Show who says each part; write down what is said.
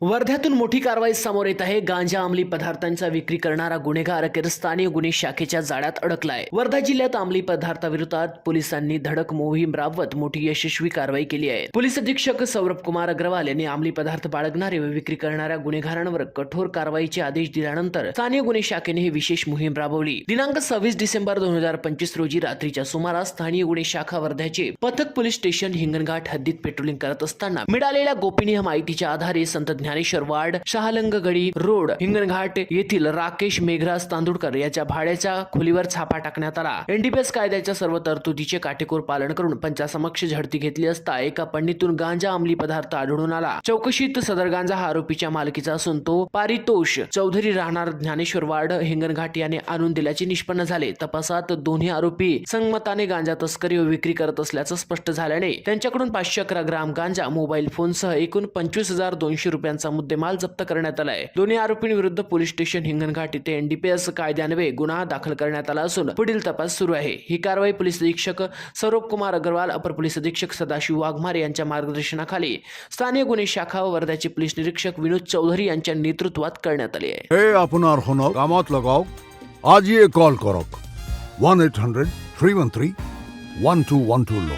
Speaker 1: वर्ध्यातून मोठी कारवाई समोर येत आहे। गांजा अंमली पदार्थांचा विक्री करणारा गुन्हेगार अखेर स्थानिक गुन्हे शाखेच्या जाळ्यात अडकलाय। वर्धा जिल्ह्यात अंमली पदार्थाविरोधात पोलिसांनी धडक मोहीम राबवत मोठी यशस्वी कारवाई केली आहे। पोलीस अधीक्षक सौरभ कुमार अग्रवाल यांनी अंमली पदार्थ बाळगणारे व विक्री करणाऱ्या गुन्हेगारांवर कठोर कारवाईचे आदेश दिल्यानंतर स्थानिक गुन्हे शाखेने ही विशेष मोहीम राबवली। दिनांक 26 डिसेंबर 2025 रोजी रात्रीच्या सुमारास स्थानिक गुन्हे शाखा वर्ध्याचे पथक पोलीस स्टेशन हिंगणघाट हद्दीत पेट्रोलिंग करत असताना मिळालेल्या गोपनीय माहितीच्या आधारे संत ज्ञानेश्वर वार्ड, शहालंगगडी रोड, हिंगणघाट येथील राकेश मेघराज तांदुळकर याच्या भाड्याच्या खोलीवर छापा टाकण्यात आला। एनडीपीएस कायद्याच्या सर्व तरतुदीचे काटेकोर पालन करून पंचासमक्ष झडती घेतली असता एका पंडितून गांजा अंमली पदार्थ आढळून आला। चौकशीत सदर गांजा हा आरोपीच्या मालकीचा असून तो पारितोष चौधरी राहणार ज्ञानेश्वर वार्ड, हिंगणघाट याने आणून दिल्याचे निष्पन्न झाले। तपासात दोन्ही आरोपी संगमताने गांजा तस्करी व विक्री करत असल्याचं स्पष्ट झाल्याने त्यांच्याकडून 511 ग्राम गांजा, मोबाईल फोनसह एकूण 25,200 रुपयांचा मुद्देमाल जप्त करण्यात आलाय। दोन्ही आरोपींविरुद्ध पोलीस स्टेशन हिंगणघाट येथे एनडीपीएस कायद्यान्वये गुन्हा दाखल करण्यात आला असून पुढील तपास सुरू आहे। ही कारवाई पोलीस अधीक्षक सौरभ कुमार अग्रवाल, अपर पोलीस अधीक्षक सदाशिव वाघमारे यांच्या मार्गदर्शनाखाली स्थानिक गुन्हे शाखा व वर्ध्याचे पोलीस निरीक्षक विनोद चौधरी यांच्या नेतृत्वात करण्यात आले आहे।
Speaker 2: हे আপনার होनो कामात लगाओ, आज ये कॉल करो 1-800-313-1212 लो।